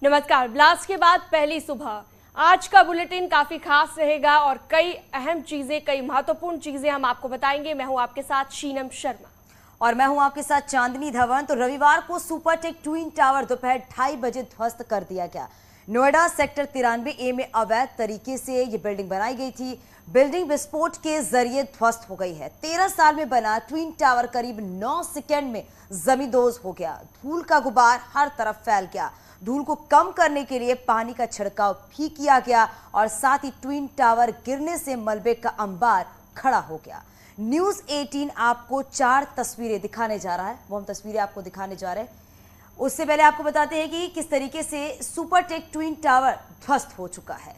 नमस्कार। ब्लास्ट के बाद पहली सुबह, आज का बुलेटिन काफी खास रहेगा और कई अहम चीजें, कई महत्वपूर्ण चीजें हम आपको बताएंगे। मैं हूं आपके साथ शीनम शर्मा और मैं हूं आपके साथ चांदनी धवन। तो रविवार को सुपरटेक ट्विन टावर दोपहर 2:30 बजे ध्वस्त कर दिया गया। नोएडा सेक्टर 93A में अवैध तरीके से ये बिल्डिंग बनाई गई थी। बिल्डिंग विस्फोट के जरिए ध्वस्त हो गई है। 13 साल में बना ट्विन टावर करीब 9 सेकेंड में जमींदोज हो गया। धूल का गुबार हर तरफ फैल गया। धूल को कम करने के लिए पानी का छिड़काव भी किया गया और साथ ही ट्विन टावर गिरने से मलबे का अंबार खड़ा हो गया। न्यूज़ 18 आपको 4 तस्वीरें दिखाने जा रहा है, वो हम तस्वीरें आपको दिखाने जा रहे हैं। उससे पहले आपको बताते हैं कि किस तरीके से सुपरटेक ट्विन टावर ध्वस्त हो चुका है।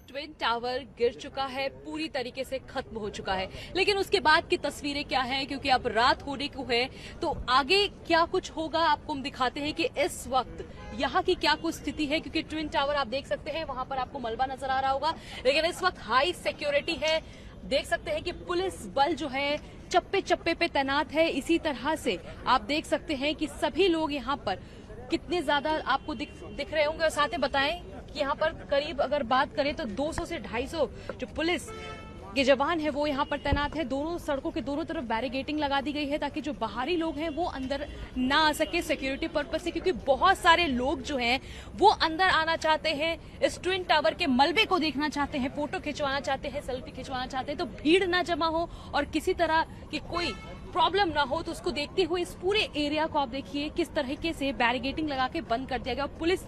ट्विन टावर गिर चुका है, पूरी तरीके से खत्म हो चुका है। लेकिन उसके बाद की तस्वीरें क्या हैं, क्योंकि अब रात होने को है, तो आगे क्या कुछ होगा आपको हम दिखाते हैं कि इस वक्त यहाँ की क्या कुछ स्थिति है। क्योंकि ट्विन टावर आप देख सकते हैं, वहां पर आपको मलबा नजर आ रहा होगा, लेकिन इस वक्त हाई सिक्योरिटी है। देख सकते हैं कि पुलिस बल जो है चप्पे चप्पे पे तैनात है। इसी तरह से आप देख सकते हैं कि सभी लोग यहाँ पर कितने ज्यादा आपको दिख रहे होंगे। और साथ में बताएं कि यहाँ पर करीब अगर बात करें तो 200 से 250 जो पुलिस के जवान है वो यहाँ पर तैनात है। दोनों सड़कों के दोनों तरफ बैरिकेडिंग लगा दी गई है ताकि जो बाहरी लोग हैं वो अंदर ना आ सके सिक्योरिटी पर्पज से, क्योंकि बहुत सारे लोग जो हैं वो अंदर आना चाहते हैं, इस ट्विन टावर के मलबे को देखना चाहते हैं, फोटो खिंचवाना चाहते हैं, सेल्फी खिंचवाना चाहते हैं। तो भीड़ ना जमा हो और किसी तरह की कोई प्रॉब्लम ना हो, तो उसको देखते हुए इस पूरे एरिया को आप देखिए किस तरीके से बैरिकेडिंग लगा के बंद कर दिया गया। पुलिस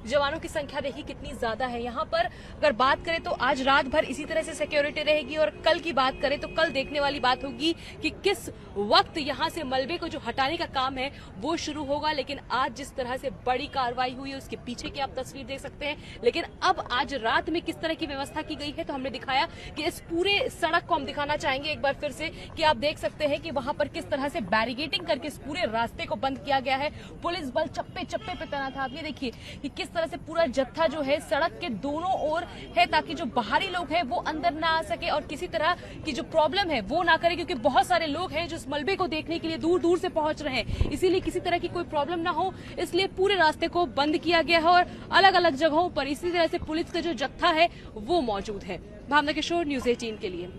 जवानों की संख्या देखिए कितनी ज्यादा है यहाँ पर। अगर बात करें तो आज रात भर इसी तरह से सिक्योरिटी रहेगी और कल की बात करें तो कल देखने वाली बात होगी कि किस वक्त यहाँ से मलबे को जो हटाने का काम है वो शुरू होगा। लेकिन आज जिस तरह से बड़ी कार्रवाई हुई है उसके पीछे की आप तस्वीर देख सकते हैं। लेकिन अब आज रात में किस तरह की व्यवस्था की गई है तो हमने दिखाया कि इस पूरे सड़क को हम दिखाना चाहेंगे एक बार फिर से, कि आप देख सकते हैं कि वहां पर किस तरह से बैरिकेडिंग करके इस पूरे रास्ते को बंद किया गया है। पुलिस बल चप्पे चप्पे पे तैनात था। आप ये देखिए कि किस तरह से पूरा जत्था जो है सड़क के दोनों ओर है ताकि जो बाहरी लोग हैं वो अंदर ना आ सके और किसी तरह की जो प्रॉब्लम है वो ना करे, क्योंकि बहुत सारे लोग हैं जो इस मलबे को देखने के लिए दूर दूर से पहुंच रहे हैं। इसीलिए किसी तरह की कोई प्रॉब्लम ना हो, इसलिए पूरे रास्ते को बंद किया गया है और अलग अलग जगहों पर इसी तरह से पुलिस का जो जत्था है वो मौजूद है। भावना किशोर, न्यूज़ 18 के लिए।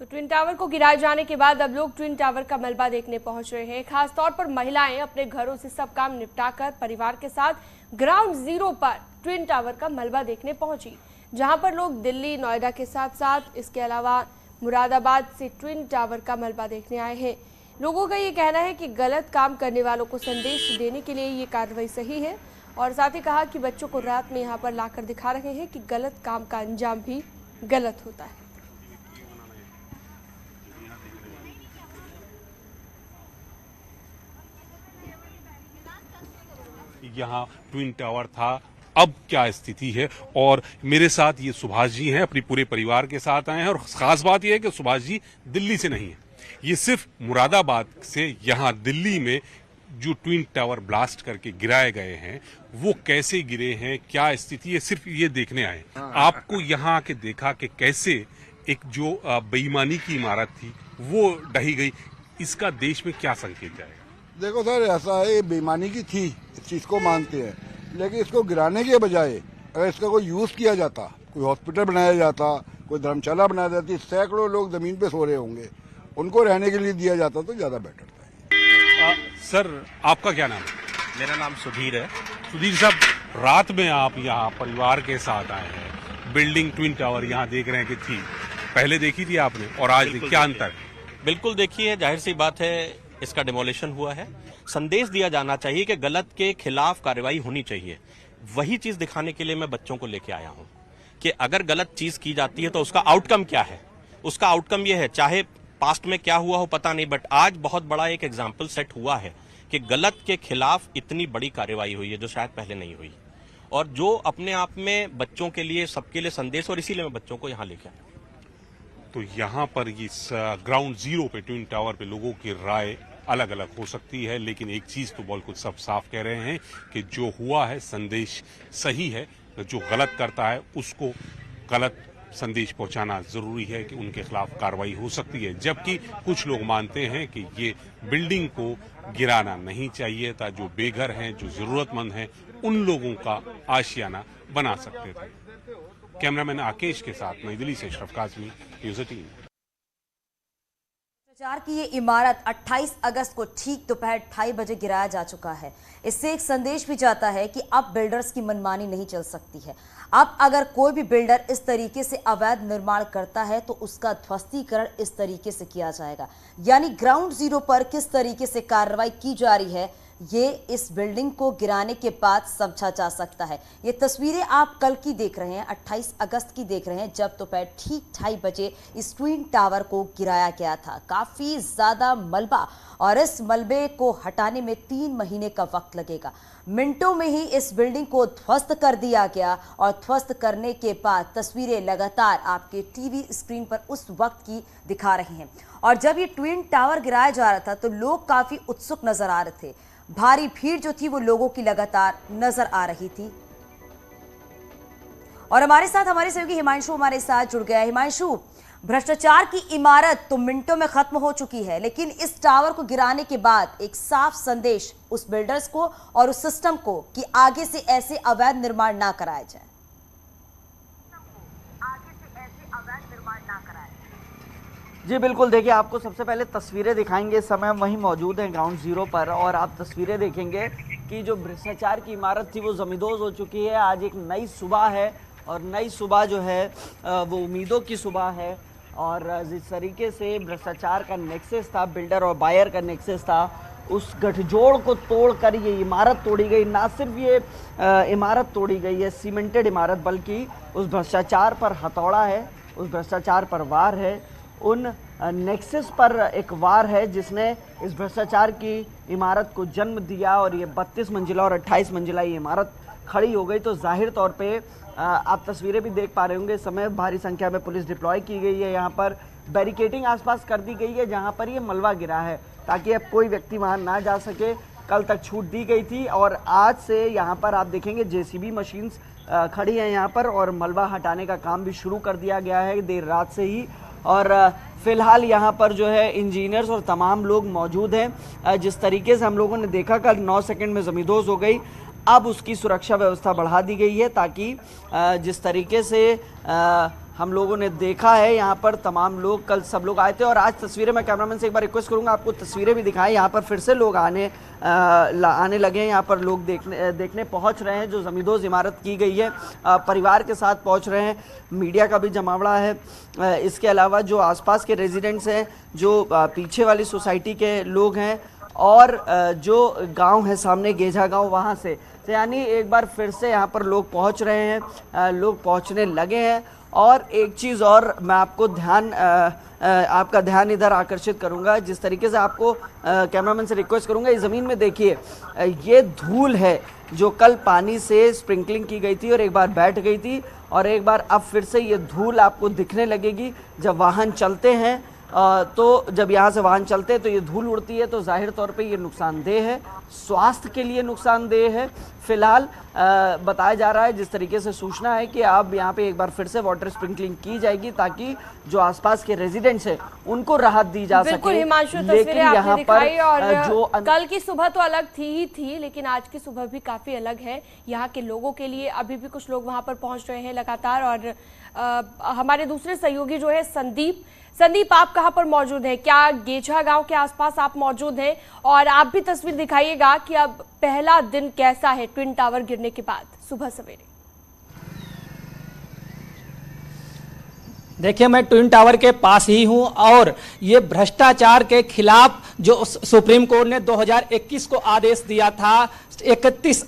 तो ट्विन टावर को गिराए जाने के बाद अब लोग ट्विन टावर का मलबा देखने पहुंच रहे हैं। खासतौर पर महिलाएं अपने घरों से सब काम निपटाकर परिवार के साथ ग्राउंड जीरो पर ट्विन टावर का मलबा देखने पहुंची, जहां पर लोग दिल्ली, नोएडा के साथ साथ इसके अलावा मुरादाबाद से ट्विन टावर का मलबा देखने आए हैं। लोगों का ये कहना है कि गलत काम करने वालों को संदेश देने के लिए ये कार्रवाई सही है और साथ ही कहा कि बच्चों को रात में यहाँ पर लाकर दिखा रहे हैं कि गलत काम का अंजाम भी गलत होता है। यहाँ ट्विन टावर था, अब क्या स्थिति है। और मेरे साथ ये सुभाष जी हैं, अपने पूरे परिवार के साथ आए हैं। और खास बात यह है कि सुभाष जी दिल्ली से नहीं है, ये सिर्फ मुरादाबाद से यहाँ दिल्ली में जो ट्विन टावर ब्लास्ट करके गिराए गए हैं वो कैसे गिरे हैं, क्या स्थिति है, सिर्फ ये देखने आए। आपको यहाँ आके देखा कि कैसे एक जो बेईमानी की इमारत थी वो ढही गई, इसका देश में क्या संकेत जाएगा? देखो सर, ऐसा है, बेईमानी की थी, इस चीज को मानते हैं, लेकिन इसको गिराने के बजाय अगर इसका कोई यूज किया जाता, कोई हॉस्पिटल बनाया जाता, कोई धर्मशाला बनाया जाती, सैकड़ों लोग जमीन पे सो रहे होंगे, उनको रहने के लिए दिया जाता तो ज्यादा बेटर था। सर, आपका क्या नाम है? मेरा नाम सुधीर है। सुधीर साहब, रात में आप यहाँ परिवार के साथ आए हैं, बिल्डिंग ट्विन टावर यहाँ देख रहे हैं कि थी, पहले देखी थी आपने और आज क्या अंतर है? बिल्कुल देखिए, जाहिर सी बात है इसका डिमोलिशन हुआ है। संदेश दिया जाना चाहिए कि गलत के खिलाफ कार्रवाई होनी चाहिए। वही चीज दिखाने के लिए मैं बच्चों को लेके आया हूं कि अगर गलत चीज की जाती है तो उसका आउटकम क्या है। उसका आउटकम यह है, चाहे पास्ट में क्या हुआ हो पता नहीं, बट आज बहुत बड़ा एक एग्जाम्पल सेट हुआ है कि गलत के खिलाफ इतनी बड़ी कार्रवाई हुई है जो शायद पहले नहीं हुई, और जो अपने आप में बच्चों के लिए, सबके लिए संदेश, और इसीलिए मैं बच्चों को यहाँ लेके आया। तो यहाँ पर इस ग्राउंड जीरो पे ट्विन टावर पे लोगों की राय अलग अलग हो सकती है, लेकिन एक चीज तो बिल्कुल सब साफ कह रहे हैं कि जो हुआ है संदेश सही है। जो गलत करता है उसको गलत संदेश पहुंचाना जरूरी है कि उनके खिलाफ कार्रवाई हो सकती है, जबकि कुछ लोग मानते हैं कि ये बिल्डिंग को गिराना नहीं चाहिए था। जो बेघर हैं, जो जरूरतमंद हैं, उन लोगों का आशियाना बना सकते थे। कैमरामैन आकेश के साथ नई दिल्ली से अशरफ काज़मी, न्यूज़ 18। भ्रष्टाचार की ये इमारत 28 अगस्त को ठीक दोपहर 2:30 बजे गिराया जा चुका है। इससे एक संदेश भी जाता है कि अब बिल्डर्स की मनमानी नहीं चल सकती है। अब अगर कोई भी बिल्डर इस तरीके से अवैध निर्माण करता है तो उसका ध्वस्तीकरण इस तरीके से किया जाएगा। यानी ग्राउंड जीरो पर किस तरीके से कार्रवाई की जा रही है, ये इस बिल्डिंग को गिराने के बाद समझा जा सकता है। ये तस्वीरें आप कल की देख रहे हैं, 28 अगस्त की देख रहे हैं, जब दोपहर ठीक 2:30 बजे इस ट्विन टावर को गिराया गया था। काफी ज्यादा मलबा और इस मलबे को हटाने में 3 महीने का वक्त लगेगा। मिनटों में ही इस बिल्डिंग को ध्वस्त कर दिया गया और ध्वस्त करने के बाद तस्वीरें लगातार आपके टीवी स्क्रीन पर उस वक्त की दिखा रही हैं। और जब ये ट्विन टावर गिराया जा रहा था तो लोग काफी उत्सुक नजर आ रहे थे। भारी भीड़ जो थी वो लोगों की लगातार नजर आ रही थी। और हमारे साथ हमारे सहयोगी हिमांशु हमारे साथ जुड़ गया है। हिमांशु, भ्रष्टाचार की इमारत तो मिनटों में खत्म हो चुकी है, लेकिन इस टावर को गिराने के बाद एक साफ संदेश उस बिल्डर्स को और उस सिस्टम को कि आगे से ऐसे अवैध निर्माण ना कराया जाए। जी बिल्कुल, देखिए आपको सबसे पहले तस्वीरें दिखाएंगे। इस समय हम वहीं मौजूद हैं ग्राउंड जीरो पर और आप तस्वीरें देखेंगे कि जो भ्रष्टाचार की इमारत थी वो जमींदोज हो चुकी है। आज एक नई सुबह है और नई सुबह जो है वो उम्मीदों की सुबह है। और जिस तरीके से भ्रष्टाचार का नेक्सस था, बिल्डर और बायर का नेक्सस था, उस गठजोड़ को तोड़कर ये इमारत तोड़ी गई। ना सिर्फ ये इमारत तोड़ी गई है, सीमेंटेड इमारत, बल्कि उस भ्रष्टाचार पर हथौड़ा है, उस भ्रष्टाचार पर वार है, उन नेक्सस पर एक वार है जिसने इस भ्रष्टाचार की इमारत को जन्म दिया। और ये 32 मंजिला और 28 मंजिला ये इमारत खड़ी हो गई। तो जाहिर तौर पे आप तस्वीरें भी देख पा रहे होंगे, इस समय भारी संख्या में पुलिस डिप्लॉय की गई है। यहाँ पर बैरिकेडिंग आसपास कर दी गई है जहाँ पर ये मलबा गिरा है, ताकि अब कोई व्यक्ति वहाँ ना जा सके। कल तक छूट दी गई थी और आज से यहाँ पर आप देखेंगे JCB मशीन्स खड़ी हैं यहाँ पर और मलबा हटाने का काम भी शुरू कर दिया गया है देर रात से ही। और फिलहाल यहाँ पर जो है इंजीनियर्स और तमाम लोग मौजूद हैं। जिस तरीके से हम लोगों ने देखा कल 9 सेकंड में ज़मींदोज़ हो गई, अब उसकी सुरक्षा व्यवस्था बढ़ा दी गई है ताकि जिस तरीके से हम लोगों ने देखा है यहाँ पर तमाम लोग, कल सब लोग आए थे। और आज तस्वीरें मैं कैमरामैन से एक बार रिक्वेस्ट करूँगा आपको तस्वीरें भी दिखाएं। यहाँ पर फिर से लोग आने लगे हैं, यहाँ पर लोग देखने पहुँच रहे हैं जो ज़मींदोज़ इमारत की गई है, परिवार के साथ पहुँच रहे हैं। मीडिया का भी जमावड़ा है। इसके अलावा जो आसपास के रेजिडेंट्स हैं, जो पीछे वाली सोसाइटी के लोग हैं और जो गांव है सामने गेजा गांव, वहां से यानी एक बार फिर से यहां पर लोग पहुंच रहे हैं, लोग पहुंचने लगे हैं। और एक चीज़ और मैं आपको आपका ध्यान इधर आकर्षित करूंगा, जिस तरीके से आपको कैमरामैन से रिक्वेस्ट करूंगा, इस ज़मीन में देखिए ये धूल है जो कल पानी से स्प्रिंकलिंग की गई थी और एक बार बैठ गई थी और एक बार अब फिर से ये धूल आपको दिखने लगेगी जब वाहन चलते हैं। तो जब यहाँ से वाहन चलते हैं तो ये धूल उड़ती है, तो जाहिर तौर पे ये नुकसानदेह है, स्वास्थ्य के लिए नुकसानदेह है। फिलहाल बताया जा रहा है, जिस तरीके से सूचना है कि अब यहाँ पे एक बार फिर से वाटर स्प्रिंकलिंग की जाएगी ताकि जो आसपास के रेजिडेंट्स हैं उनको राहत दी जा सके। लेकिन यहाँ पर जो कल की सुबह तो अलग थी, लेकिन आज की सुबह भी काफी अलग है यहाँ के लोगों के लिए। अभी भी कुछ लोग वहाँ पर पहुँच रहे हैं लगातार। और हमारे दूसरे सहयोगी जो है संदीप, आप कहाँ पर मौजूद हैं? क्या गेजा गांव के आसपास आप मौजूद हैं? और आप भी तस्वीर दिखाइएगा कि अब पहला दिन कैसा है ट्विन टावर गिरने के बाद सुबह सवेरे। देखिए, मैं ट्विन टावर के पास ही हूं और ये भ्रष्टाचार के खिलाफ जो सुप्रीम कोर्ट ने 2021 को आदेश दिया था, 31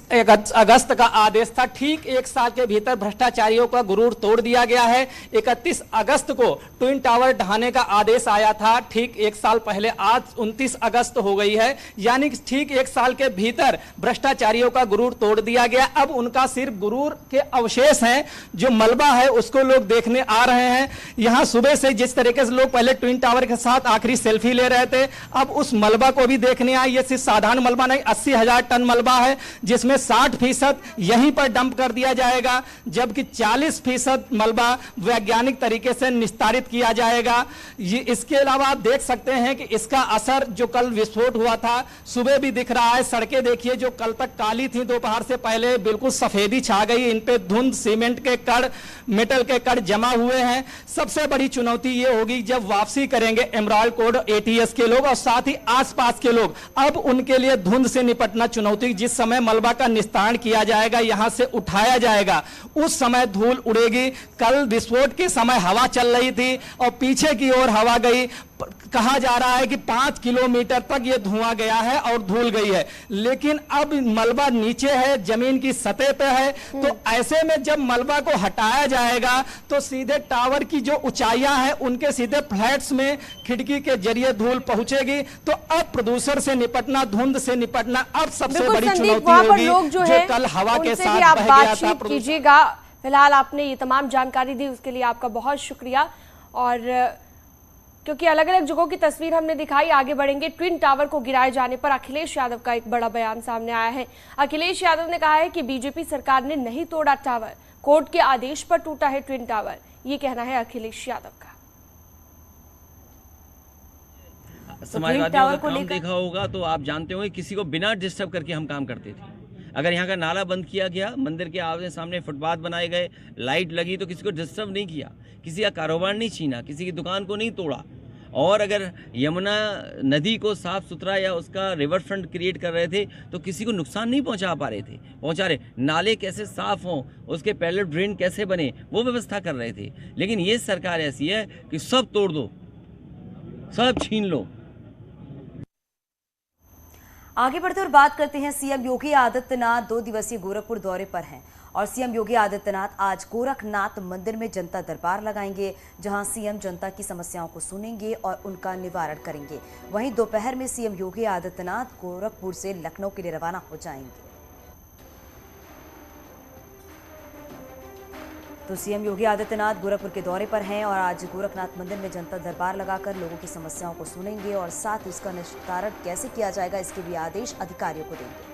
अगस्त का आदेश था, ठीक एक साल के भीतर भ्रष्टाचारियों का गुरूर तोड़ दिया गया है। 31 अगस्त को ट्विन टावर ढहाने का आदेश आया था, ठीक एक साल पहले, आज 29 अगस्त हो गई है, यानी ठीक एक साल के भीतर भ्रष्टाचारियों का गुरूर तोड़ दिया गया। अब उनका सिर्फ गुरूर के अवशेष हैं, जो मलबा है उसको लोग देखने आ रहे हैं। यहाँ सुबह से जिस तरीके से लोग पहले ट्विन टावर के साथ आखिरी सेल्फी ले रहे थे, अब उस मलबा को भी देखने आए। ये सिर्फ साधारण मलबा नहीं, 80,000 टन मलबा है, जिसमें 60% यहीं पर डंप कर दिया जाएगा, जबकि 40% मलबा वैज्ञानिक तरीके से निस्तारित किया जाएगा। ये इसके अलावा आप देख सकते हैं कि इसका असर जो कल विस्फोट हुआ था सुबह भी दिख रहा है। सड़कें देखिए जो कल तक काली थी, दोपहर से पहले बिल्कुल सफेदी छा गई, इन पे धुंध, सीमेंट के कण, मेटल के कण जमा हुए हैं। सबसे बड़ी चुनौती ये होगी जब वापसी करेंगे एमराल्ड कोड एटीएस के लोग और साथ ही आसपास के लोग, अब उनके लिए धुंध से निपटना चुनौती। जिस समय मलबा का निस्तारण किया जाएगा, यहां से उठाया जाएगा, उस समय धूल उड़ेगी। कल विस्फोट के समय हवा चल रही थी और पीछे की ओर हवा गई, कहा जा रहा है कि 5 किलोमीटर तक यह धुआं गया है और धूल गई है, लेकिन अब मलबा नीचे है, जमीन की सतह पे है। तो ऐसे में जब मलबा को हटाया जाएगा तो सीधे टावर की जो ऊंचाइयां हैं उनके सीधे फ्लैट्स में खिड़की के जरिए धूल पहुंचेगी। तो अब प्रदूषण से निपटना, धुंध से निपटना अब सबसे बड़ी चुनौती होगी, लोग जो है कल हवा के साथ आप बह गया था। बातचीत कीजिएगा। फिलहाल आपने ये तमाम जानकारी दी, उसके लिए आपका बहुत शुक्रिया। और क्योंकि अलग अलग जगहों की तस्वीर हमने दिखाई, आगे बढ़ेंगे। ट्विन टावर को गिराए जाने पर अखिलेश यादव का एक बड़ा बयान सामने आया है। अखिलेश यादव ने कहा है कि बीजेपी सरकार ने नहीं तोड़ा टावर, कोर्ट के आदेश पर टूटा है ट्विन टावर, ये कहना है अखिलेश यादव का। समाजवादियों का काम देखा होगा तो आप जानते होंगे किसी को बिना डिस्टर्ब करके हम काम करते थे। अगर यहाँ का नाला बंद किया गया, मंदिर के आगे सामने फुटपाथ बनाए गए, लाइट लगी, तो किसी को डिस्टर्ब नहीं किया, किसी का कारोबार नहीं छीना, किसी की दुकान को नहीं तोड़ा। और अगर यमुना नदी को साफ सुथरा या उसका रिवर फ्रंट क्रिएट कर रहे थे तो किसी को नुकसान नहीं पहुंचा पा रहे थे, पहुंचा रहे। नाले कैसे साफ हों, उसके पहले ड्रेन कैसे बने, वो व्यवस्था कर रहे थे। लेकिन ये सरकार ऐसी है कि सब तोड़ दो, सब छीन लो। आगे बढ़ते और बात करते हैं। सीएम योगी आदित्यनाथ 2 दिवसीय गोरखपुर दौरे पर हैं और सीएम योगी आदित्यनाथ आज गोरखनाथ मंदिर में जनता दरबार लगाएंगे, जहां सीएम जनता की समस्याओं को सुनेंगे और उनका निवारण करेंगे। वहीं दोपहर में सीएम योगी आदित्यनाथ गोरखपुर से लखनऊ के लिए रवाना हो जाएंगे। तो सीएम योगी आदित्यनाथ गोरखपुर के दौरे पर हैं और आज गोरखनाथ मंदिर में जनता दरबार लगाकर लोगों की समस्याओं को सुनेंगे और साथ ही उसका निस्तारण कैसे किया जाएगा इसके भी आदेश अधिकारियों को देंगे।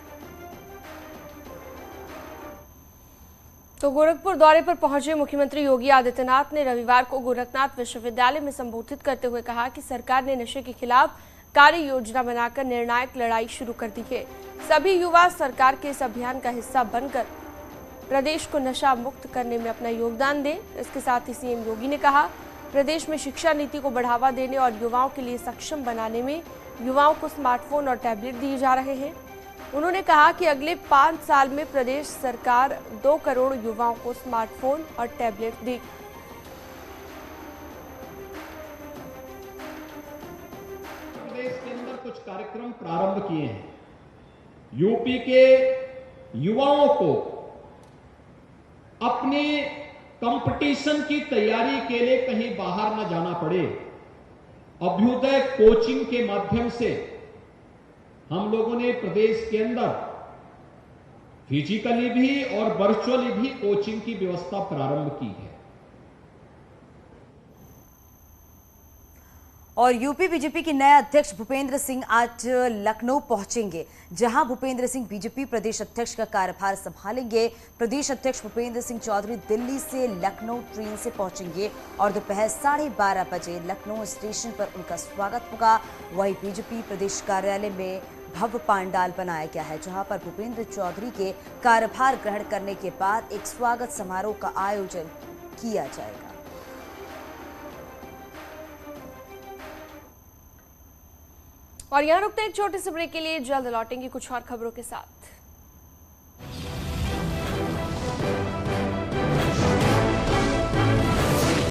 तो गोरखपुर दौरे पर पहुंचे मुख्यमंत्री योगी आदित्यनाथ ने रविवार को गोरखनाथ विश्वविद्यालय में संबोधित करते हुए कहा कि सरकार ने नशे के खिलाफ कार्य योजना बनाकर निर्णायक लड़ाई शुरू कर दी है। सभी युवा सरकार के इस अभियान का हिस्सा बनकर प्रदेश को नशा मुक्त करने में अपना योगदान दें। इसके साथ ही सीएम योगी ने कहा, प्रदेश में शिक्षा नीति को बढ़ावा देने और युवाओं के लिए सक्षम बनाने में युवाओं को स्मार्टफोन और टैबलेट दिए जा रहे हैं। उन्होंने कहा कि अगले 5 साल में प्रदेश सरकार 2 करोड़ युवाओं को स्मार्टफोन और टैबलेट देगी। प्रदेश के अंदर कुछ कार्यक्रम प्रारंभ किए हैं। यूपी के युवाओं को अपनी कंपटीशन की तैयारी के लिए कहीं बाहर न जाना पड़े, अभ्युदय कोचिंग के माध्यम से हम लोगों ने प्रदेश के अंदर फिजिकली भी और वर्चुअली भी कोचिंग की व्यवस्था प्रारंभ की है। और यूपी बीजेपी के नए अध्यक्ष भूपेंद्र सिंह आज लखनऊ पहुंचेंगे, जहां भूपेंद्र सिंह बीजेपी प्रदेश अध्यक्ष का कार्यभार संभालेंगे। प्रदेश अध्यक्ष भूपेंद्र सिंह चौधरी दिल्ली से लखनऊ ट्रेन से पहुंचेंगे और दोपहर 12:30 बजे लखनऊ स्टेशन पर उनका स्वागत होगा। वहीं बीजेपी प्रदेश कार्यालय में भव्य पांडाल बनाया गया है, जहां पर भूपेंद्र चौधरी के कार्यभार ग्रहण करने के बाद एक स्वागत समारोह का आयोजन किया जाएगा। और यहाँ रुकते हैं एक छोटे से ब्रेक के लिए, जल्द लौटेंगे कुछ और खबरों के साथ।